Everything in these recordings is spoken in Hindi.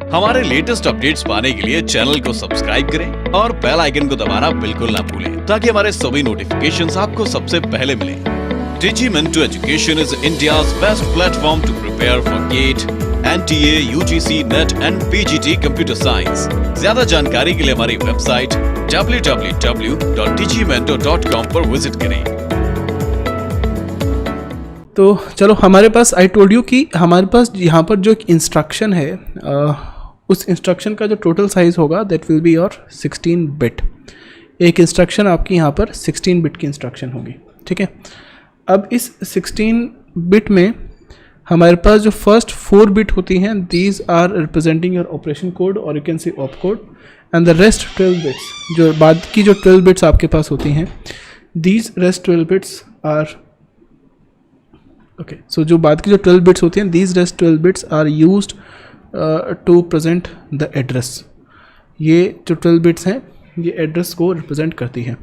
हमारे लेटेस्ट अपडेट्स पाने के लिए चैनल को सब्सक्राइब करें और बेल आइकन को दबाना बिल्कुल ना भूलें ताकि हमारे सभी नोटिफिकेशंस आपको सबसे पहले मिले। Digimentor Education is India's best platform to prepare for GATE, NTA, UGC, NET and PGT Computer Science। ज्यादा जानकारी के लिए हमारी वेबसाइट www.digimentor.com पर विजिट करें। तो चलो, हमारे पास आई टोल्ड यू कि हमारे पास यहाँ पर जो एक इंस्ट्रक्शन है, उस इंस्ट्रक्शन का जो टोटल साइज़ होगा that will be your 16 bit. एक इंस्ट्रक्शन आपकी यहाँ पर 16 बिट की इंस्ट्रक्शन होगी, ठीक है। अब इस 16 बिट में हमारे पास जो फर्स्ट 4 बिट होती हैं, these are representing your operation code और you can see op code, and the rest 12 bits, जो बाद की जो 12 बिट्स आपके पास होती हैं, these rest 12 bits are okay. So जो बाद की जो 12 बिट्स होती हैं, these rest 12 bits are used to present the address. ये जो 12 बिट्स हैं ये एड्रेस को रिप्रेजेंट करती है।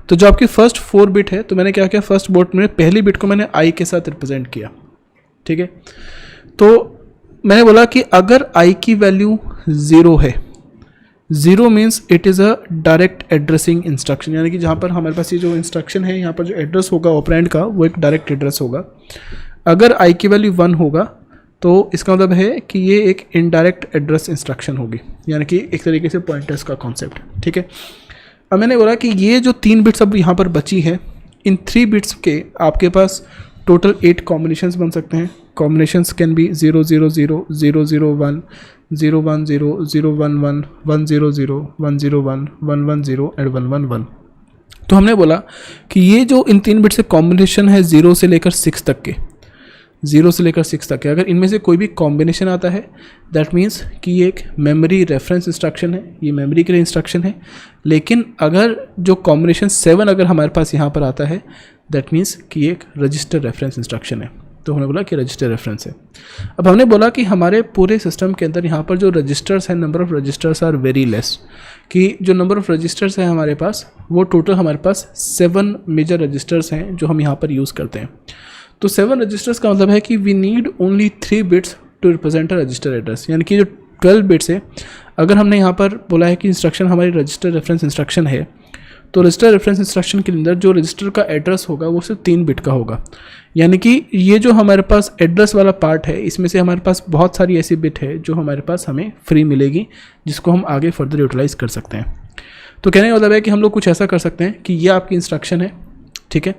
तो जो आपकी फर्स्ट 4 बिट है, तो मैंने क्या किया, फर्स्ट बोट में पहली बिट को मैंने आई के साथ रिप्रेजेंट किया, ठीक है। तो मैंने बोला कि अगर आई की वैल्यू 0 है, 0 means it is a direct addressing instruction, यानी कि जहाँ पर हमारे पास ये जो इंस्ट्रक्शन है, यहाँ पर जो एड्रेस होगा ऑपरेंड का, वो एक डायरेक्ट एड्रेस होगा। अगर आई की वैल्यू 1 होगा तो इसका मतलब है कि ये एक इनडायरेक्ट एड्रेस इंस्ट्रक्शन होगी, यानी कि एक तरीके से पॉइंटर्स का कॉन्सेप्ट, ठीक है। अब मैंने बोला कि ये जो 3 बिट्स अब यहाँ पर बची है, इन 3 बिट्स के आपके पास टोटल 8 कॉम्बिनेशंस बन सकते हैं। Combinations can be 0 0 0 0 0 1 0 1 0 0 1 1 1 0 0 1 0 1 1 1 0 and 1 1 1। तो हमने बोला कि ये जो इन 3 बिट्स से कॉम्बिनेशन है 0 से लेकर 6 तक के, 0 से लेकर 6 तक है, अगर इनमें से कोई भी कॉम्बिनेशन आता है दैट मीन्स कि ये एक मेमोरी रेफरेंस इंस्ट्रक्शन है, ये मेमोरी के लिए इंस्ट्रक्शन है। लेकिन अगर जो कॉम्बिनेशन 7 अगर हमारे पास यहाँ पर आता है दैट मीन्स कि ये एक रजिस्टर रेफरेंस इंस्ट्रक्शन है। तो हमने बोला कि रजिस्टर रेफरेंस है। अब हमने बोला कि हमारे पूरे सिस्टम के अंदर यहाँ पर जो रजिस्टर्स हैं, number of registers are very less, कि जो नंबर ऑफ़ रजिस्टर्स हैं हमारे पास, वो टोटल हमारे पास 7 मेजर रजिस्टर्स हैं जो हम यहाँ पर यूज़ करते हैं। तो 7 रजिस्टर्स का मतलब है कि we need only 3 bits to represent a register address, यानी कि जो 12 बिट्स है, अगर हमने यहाँ पर बोला है कि इंस्ट्रक्शन हमारी रजिस्टर रेफरेंस इंस्ट्रक्शन है, तो रजिस्टर रेफरेंस इंस्ट्रक्शन के अंदर जो रजिस्टर का एड्रेस होगा वो सिर्फ 3 बिट का होगा। यानी कि ये जो हमारे पास एड्रेस वाला पार्ट है, इसमें से हमारे पास बहुत सारी ऐसी बिट है जो हमारे पास हमें फ्री मिलेगी, जिसको हम आगे फर्दर यूटिलाइज़ कर सकते हैं। तो कहने का मतलब है कि हम लोग कुछ ऐसा कर सकते हैं कि ये आपकी इंस्ट्रक्शन है, ठीक है।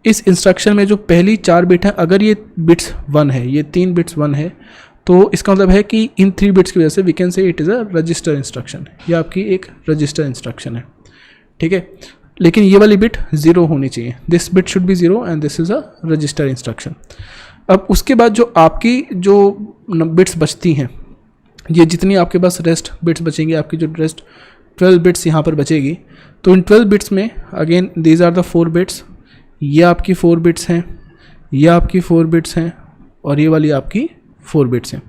इस इंस्ट्रक्शन में जो पहली 4 बिट है, अगर ये बिट्स 1 है, ये 3 बिट्स 1 है, तो इसका मतलब है कि इन 3 बिट्स की वजह से we can say it is a register instruction, ये आपकी एक रजिस्टर इंस्ट्रक्शन है, ठीक है। लेकिन ये वाली बिट 0 होनी चाहिए, this bit should be 0 and this is a register instruction. अब उसके बाद जो आपकी जो बिट्स बचती हैं, ये जितनी आपके पास रेस्ट बिट्स बचेंगी, आपकी जो रेस्ट 12 बिट्स यहाँ पर बचेगी, तो इन 12 बिट्स में again these are the 4 bits, ये आपकी 4 बिट्स हैं, ये आपकी 4 बिट्स हैं और ये वाली आपकी 4 बिट्स हैं।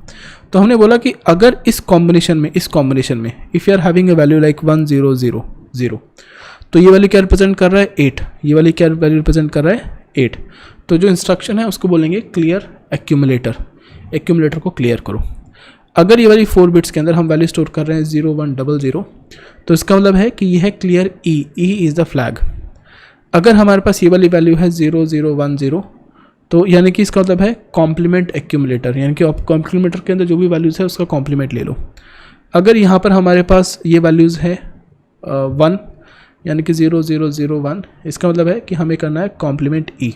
तो हमने बोला कि अगर इस कॉम्बिनेशन में if you are having a value like 1 0 0 0, तो ये वाली क्या रिप्रेजेंट कर रहा है 8, ये वाली क्या वैल्यू रिप्रेजेंट कर रहा है 8। तो जो इंस्ट्रक्शन है उसको बोलेंगे क्लियर एक्यूमुलेटर, एक्यूमुलेटर को क्लियर करो। अगर ये वाली 4 बिट्स के अंदर हम वैल्यू स्टोर कर रहे हैं 0 1 0 0, तो इसका मतलब है कि ये है clear E is the flag. अगर हमारे पास ये वाली वैल्यू है 0 0 1 0, तो यानी कि इसका मतलब है कॉम्प्लीमेंट एक्यूमुलेटर, यानी कि आप कॉम्प्लीमेंटर के अंदर जो भी वैल्यूज़ है उसका कॉम्प्लीमेंट ले लो। अगर यहाँ पर हमारे पास ये वैल्यूज़ है 1, यानी कि 0 0 0 1, इसका मतलब है कि हमें करना है कॉम्प्लीमेंट ई।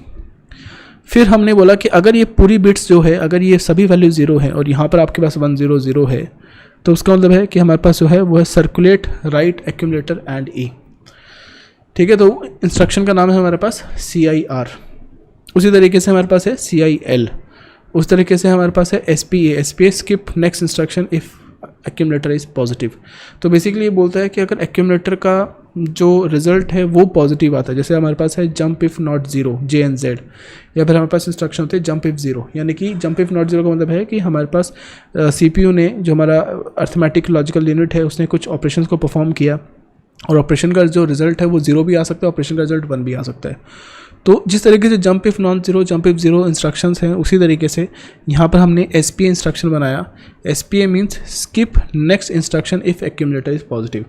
फिर हमने बोला कि अगर ये पूरी बिट्स जो है, अगर ये सभी वैल्यू 0 है और यहाँ पर आपके पास 1 0 0 है, तो उसका मतलब है कि हमारे पास जो है वो है सर्कुलेट राइट एक्यूमुलेटर एंड ई, ठीक है। तो इंस्ट्रक्शन का नाम है हमारे पास CIR, उसी तरीके से हमारे पास है CIL, उस तरीके से हमारे पास है SPA skip next instruction if accumulator is positive. तो बेसिकली ये बोलता है कि अगर एक्यूमुलेटर का जो रिजल्ट है वो पॉजिटिव आता है, जैसे हमारे पास है जंप इफ़ नॉट 0 JNZ, या फिर हमारे पास इंस्ट्रक्शन होते हैं जंप इफ़ 0, यानी कि जंप इफ़ नॉट 0 का मतलब है कि हमारे पास CPU ने, जो हमारा अर्थमेटिक लॉजिकल यूनिट है, उसने कुछ ऑपरेशंस को परफॉर्म किया और ऑपरेशन का जो रिजल्ट है वो 0 भी आ सकता है, ऑपरेशन का रिजल्ट 1 भी आ सकता है। तो जिस तरीके से jump if non zero, jump if zero instructions हैं, उसी तरीके से यहाँ पर हमने SPA इंस्ट्रक्शन बनाया। SPA means skip next instruction if accumulator is positive.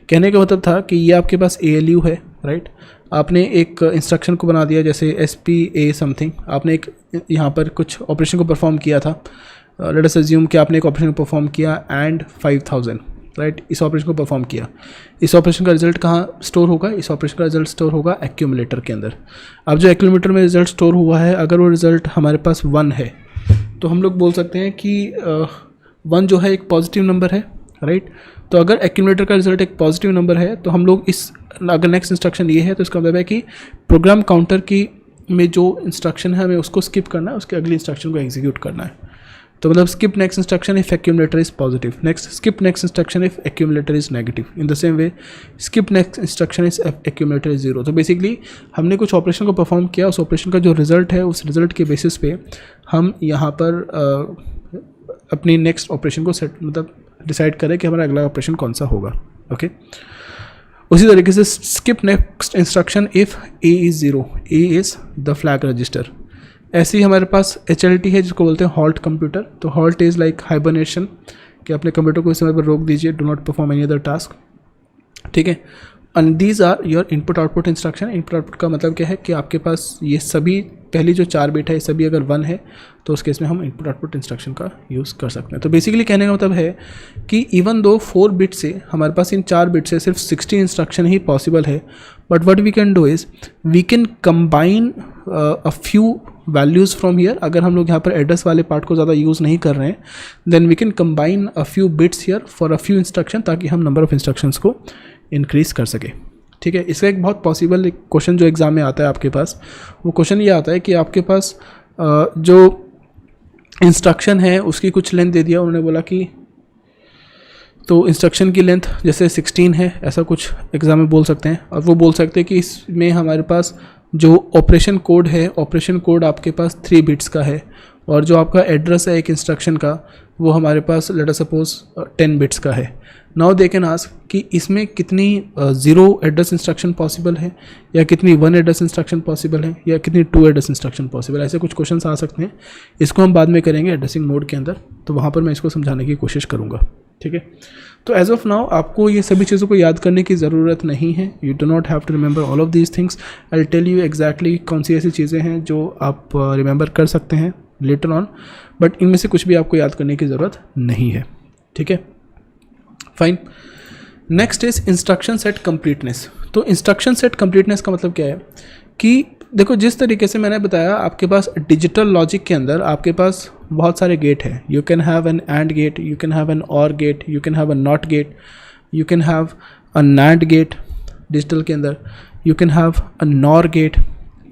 कहने का मतलब था कि ये आपके पास ALU है, राइट। आपने एक इंस्ट्रक्शन को बना दिया जैसे SPA समथिंग, आपने एक यहाँ पर कुछ ऑपरेशन को परफॉर्म किया था। लेट अस अज्यूम कि आपने एक ऑपरेशन को परफॉर्म किया एंड 5000, राइट। इस ऑपरेशन को परफॉर्म किया, इस ऑपरेशन का रिजल्ट कहाँ स्टोर होगा? इस ऑपरेशन का रिजल्ट स्टोर होगा एक्यूमुलेटर के अंदर। अब जो एक्यूमुलेटर में रिजल्ट स्टोर हुआ है, अगर वो रिजल्ट हमारे पास 1 है तो हम लोग बोल सकते हैं कि 1 जो है एक पॉजिटिव नंबर है, राइट। तो अगर एक्यूमुलेटर का रिजल्ट एक पॉजिटिव नंबर है तो हम लोग इस, अगर नेक्स्ट इंस्ट्रक्शन ये है तो इसका मतलब है कि प्रोग्राम काउंटर की में जो इंस्ट्रक्शन है हमें उसको स्किप करना है, उसके अगली इंस्ट्रक्शन को एग्जीक्यूट करना है। तो मतलब skip next instruction if accumulator is positive, next skip next instruction if accumulator is negative, in the same way skip next instruction if accumulator is 0। तो बेसिकली हमने कुछ ऑपरेशन को परफॉर्म किया, उस ऑपरेशन का जो रिजल्ट है उस रिजल्ट के बेसिस पे हम यहाँ पर अपनी नेक्स्ट ऑपरेशन को सेट मतलब डिसाइड करें कि हमारा अगला ऑपरेशन कौन सा होगा, ओके। उसी तरीके से skip next instruction if A is 0, A is the flag register। ऐसे ही हमारे पास HLT है जिसको बोलते हैं हॉल्ट कंप्यूटर। तो हॉल्ट इज़ लाइक हाइबरनेशन, कि अपने कंप्यूटर को इस समय पर रोक दीजिए, do not perform any other task, ठीक है। And these are your input output instruction. Input output का मतलब क्या है कि आपके पास ये सभी पहली जो 4 बिट है ये सभी अगर 1 है तो उस केस में हम इनपुट आउटपुट इंस्ट्रक्शन का यूज़ कर सकते हैं। तो बेसिकली कहने का मतलब है कि इवन दो 4 बिट से हमारे पास इन 4 बिट से सिर्फ 60 इंस्ट्रक्शन ही पॉसिबल है, but what we can do is we can combine a few values from here. अगर हम लोग यहाँ पर एड्रेस वाले पार्ट को ज़्यादा यूज़ नहीं कर रहे हैं then we can combine a few bits here for a few instruction, ताकि हम नंबर ऑफ इंस्ट्रक्शंस को इंक्रीज़ कर सके, ठीक है। इसका एक बहुत पॉसिबल एक क्वेश्चन जो एग्ज़ाम में आता है आपके पास, वो क्वेश्चन ये आता है कि आपके पास जो इंस्ट्रक्शन है उसकी कुछ लेंथ दे दिया, उन्होंने बोला कि तो इंस्ट्रक्शन की लेंथ जैसे 16 है, ऐसा कुछ एग्ज़ाम में बोल सकते हैं। और वो बोल सकते हैं कि इसमें हमारे पास जो ऑपरेशन कोड है, ऑपरेशन कोड आपके पास 3 बिट्स का है, और जो आपका एड्रेस है एक इंस्ट्रक्शन का वो हमारे पास लेट अस सपोज 10 बिट्स का है। नाउ दे कैन आस्क कि इसमें कितनी 0 एड्रेस इंस्ट्रक्शन पॉसिबल है, या कितनी 1 एड्रेस इंस्ट्रक्शन पॉसिबल है, या कितनी 2 एड्रेस इंस्ट्रक्शन पॉसिबल है। ऐसे कुछ क्वेश्चंस आ सकते हैं। इसको हम बाद में करेंगे एड्रेसिंग मोड के अंदर, तो वहाँ पर मैं इसको समझाने की कोशिश करूँगा, ठीक है। तो एज ऑफ नाउ आपको ये सभी चीज़ों को याद करने की ज़रूरत नहीं है। You do not have to remember all of these things. I will tell you exactly कौन सी ऐसी चीज़ें हैं जो आप रिमेंबर कर सकते हैं लेटर ऑन, बट इनमें से कुछ भी आपको याद करने की ज़रूरत नहीं है, ठीक है, fine. Next is instruction set completeness. तो इंस्ट्रक्शन सेट कंप्लीटनेस का मतलब क्या है कि देखो, जिस तरीके से मैंने बताया आपके पास डिजिटल लॉजिक के अंदर आपके पास बहुत सारे गेट हैं। You can have an and gate, you can have an or gate, you can have a not gate, you can have a nand gate digital के अंदर, you can have a nor gate,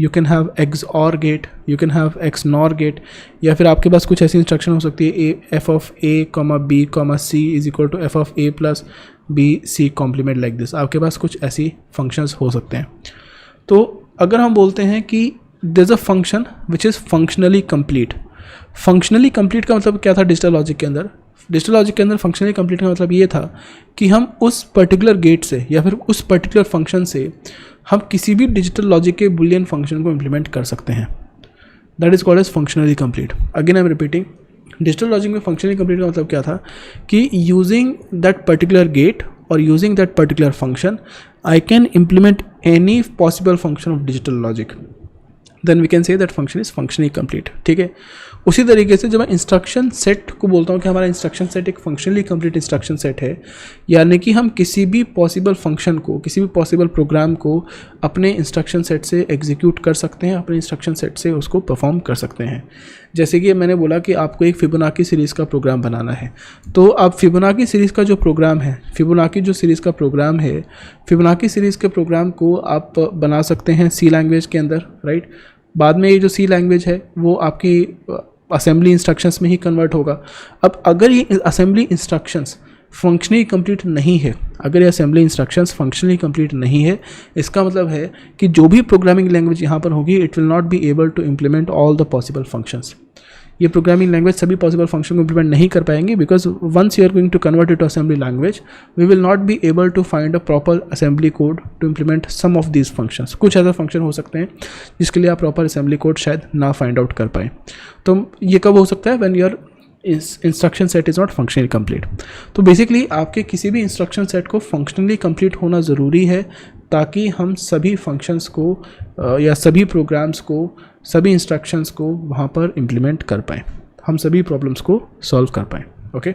you can have XOR gate, you can have XNOR gate, या फिर आपके पास कुछ ऐसी इंस्ट्रक्शन हो सकती है F of A comma B comma C is equal to F of A plus B C complement like this. आपके पास कुछ ऐसी फंक्शंस हो सकते हैं। तो अगर हम बोलते हैं कि there is a function which is functionally complete. Functionally complete का मतलब क्या था डिजिटल लॉजिक के अंदर? डिजिटल लॉजिक के अंदर फंक्शनली कंप्लीट का मतलब ये था कि हम उस पर्टिकुलर गेट से या फिर उस पर्टिकुलर फंक्शन से हम किसी भी डिजिटल लॉजिक के बुलियन फंक्शन को इम्प्लीमेंट कर सकते हैं। That is called as functionally complete. Again I am repeating, digital logic में फंक्शनली कंप्लीट का मतलब क्या था कि यूजिंग दैट पर्टिकुलर गेट और using that particular function I can implement any possible function of digital logic, then we can say that function is functionally complete, ठीक है। उसी तरीके से जब मैं इंस्ट्रक्शन सेट को बोलता हूँ कि हमारा इंस्ट्रक्शन सेट एक फंक्शनली कंप्लीट इंस्ट्रक्शन सेट है, यानी कि हम किसी भी पॉसिबल फंक्शन को, किसी भी पॉसिबल प्रोग्राम को अपने इंस्ट्रक्शन सेट से एग्जीक्यूट कर सकते हैं, अपने इंस्ट्रक्शन सेट से उसको परफॉर्म कर सकते हैं। जैसे कि मैंने बोला कि आपको एक फिबोनाची सीरीज़ का प्रोग्राम बनाना है, तो आप फिबोनाची सीरीज़ का जो प्रोग्राम है, फिबोनाची जो सीरीज़ का प्रोग्राम है, फिबोनाची सीरीज़ के प्रोग्राम को आप बना सकते हैं सी लैंग्वेज के अंदर, राइट। बाद में ये जो सी लैंग्वेज है वो आपकी असेंबली इंस्ट्रक्शंस में ही कन्वर्ट होगा। अब अगर ये असेंबली इंस्ट्रक्शंस फंक्शनली कंप्लीट नहीं है, अगर ये असेंबली इंस्ट्रक्शंस फंक्शनली कंप्लीट नहीं है, इसका मतलब है कि जो भी प्रोग्रामिंग लैंग्वेज यहाँ पर होगी it will not be able to implement all the possible functions. ये प्रोग्रामिंग लैंग्वेज सभी पॉसिबल फंक्शन को इम्प्लीमेंट नहीं कर पाएंगे, because once you are going to convert it to assembly language we will not be able to find a proper assembly code to implement some of these functions. कुछ ऐसा फंक्शन हो सकते हैं जिसके लिए आप प्रॉपर असेंबली कोड शायद ना फाइंड आउट कर पाए। तो ये कब हो सकता है, when your instruction set is not functionally complete. तो बेसिकली आपके किसी भी इंस्ट्रक्शन सेट को फंक्शनली कंप्लीट होना ज़रूरी है, ताकि हम सभी फंक्शंस को या सभी प्रोग्राम्स को, सभी इंस्ट्रक्शंस को वहाँ पर इम्प्लीमेंट कर पाएँ, हम सभी प्रॉब्लम्स को सॉल्व कर पाएँ। Okay,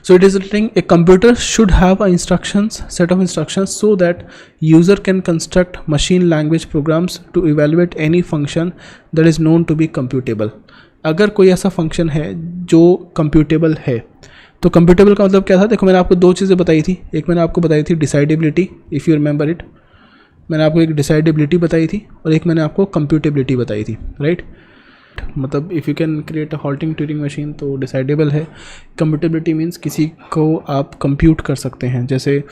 so it is written a computer should have a instructions set of instructions so that user can construct machine language programs to evaluate any function that is known to be computable। अगर कोई ऐसा फंक्शन है जो कंप्यूटेबल है, तो कंप्यूटेबल का मतलब क्या था? देखो मैंने आपको दो चीज़ें बताई थी। एक मैंने आपको बताई थी डिसाइडेबिलिटी, इफ़ यू रिमेंबर इट, मैंने आपको एक डिसाइडेबिलिटी बताई थी और एक मैंने आपको कंप्यूटेबिलिटी बताई थी, राइट? मतलब if you can create a halting Turing machine तो डिसाइडेबल है। कंप्यूटेबिलिटी मीन्स किसी को आप कंप्यूट कर सकते हैं। जैसे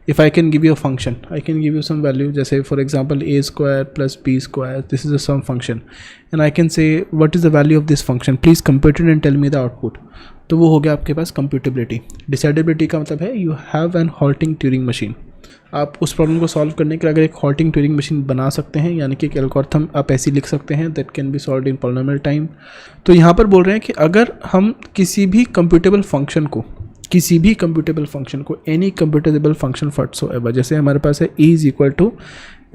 if I can give you a function, I can give you some value, जैसे for example a square plus b square, this is a some function and I can say what is the value of this function, please compute it and tell me the output. तो वो हो गया आपके पास कंप्यूटेबिलिटी। डिसाइडेबिलिटी का मतलब है you have an halting Turing machine. आप उस प्रॉब्लम को सॉल्व करने के लिए अगर एक हॉल्टिंग ट्यूरिंग मशीन बना सकते हैं, यानी कि एक एल्गोरिथम आप ऐसी लिख सकते हैं that can be solved in polynomial time. तो यहाँ पर बोल रहे हैं कि अगर हम किसी भी कंप्यूटेबल फंक्शन को एनी कंप्यूटेबल फंक्शन व्हाटसोएवर, जैसे हमारे पास है e is equal to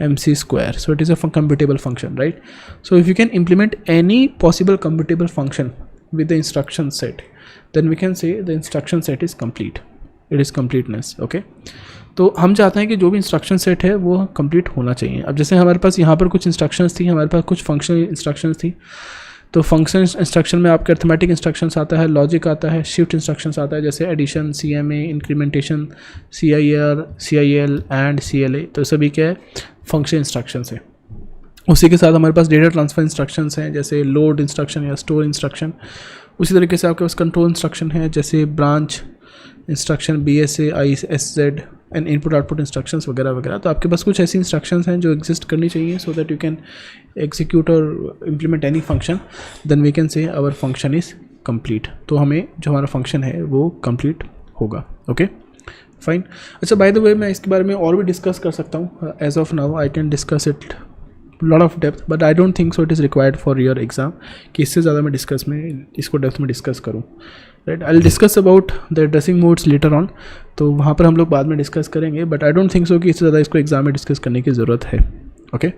mc square, so it is a computable function, right? So if you can implement any possible computable function with the instruction set, then we can say the instruction set is complete, it is completeness. Okay, तो हम चाहते हैं कि जो भी इंस्ट्रक्शन सेट है वो कंप्लीट होना चाहिए। अब जैसे हमारे पास यहाँ पर कुछ इंस्ट्रक्शंस थी, हमारे पास कुछ फंक्शनल इंस्ट्रक्शंस थी। तो फंक्शन इंस्ट्रक्शन में आपके अर्थमेटिक इंस्ट्रक्शंस आता है, लॉजिक आता है, शिफ्ट इंस्ट्रक्शंस आता है, जैसे addition, CMA, incrementation, CIR, CIL and CLA। तो सभी क्या है? फंक्शन इंस्ट्रक्शंस है। उसी के साथ हमारे पास डेटा ट्रांसफ़र इंस्ट्रक्शंस हैं, जैसे लोड इंस्ट्रक्शन या स्टोर इंस्ट्रक्शन। उसी तरीके से आपके पास कंट्रोल इंस्ट्रक्शन है, जैसे branch instruction, BSA, ISZ and input output instructions वगैरह वगैरह। तो आपके पास कुछ ऐसी इंस्ट्रक्शंस हैं जो एग्जिस्ट करनी चाहिए so that you can execute or implement any function, then we can say our function is complete. तो हमें जो हमारा फंक्शन है वो कंप्लीट होगा। Okay, fine. अच्छा, बाय द वे मैं इसके बारे में और भी डिस्कस कर सकता हूँ। As of now I can discuss it lot of depth, but I don't think so it is required for your exam कि इससे ज़्यादा मैं इसको डेप्थ में डिस्कस करूँ, right? I will discuss about the addressing modes later on, तो वहाँ पर हम लोग बाद में डिस्कस करेंगे, but I don't think so कि इससे ज़्यादा इसको एग्जाम में डिस्कस करने की ज़रूरत है। Okay,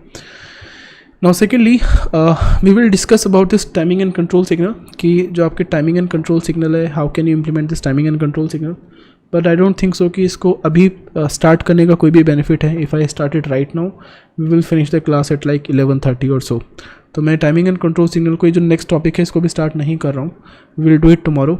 now secondly we will discuss about this timing and control signal, कि जो आपके टाइमिंग एंड कंट्रोल सिग्नल है, how can you implement this timing and control signal. But I don't think so कि इसको अभी स्टार्ट करने का कोई भी बेनिफिट है। If I start it right now we will finish the class at like 11:30 or सो। तो मैं टाइमिंग एंड कंट्रोल सिग्नल को जो नेक्स्ट टॉपिक है इसको भी स्टार्ट नहीं कर रहा हूँ, we will do it tomorrow.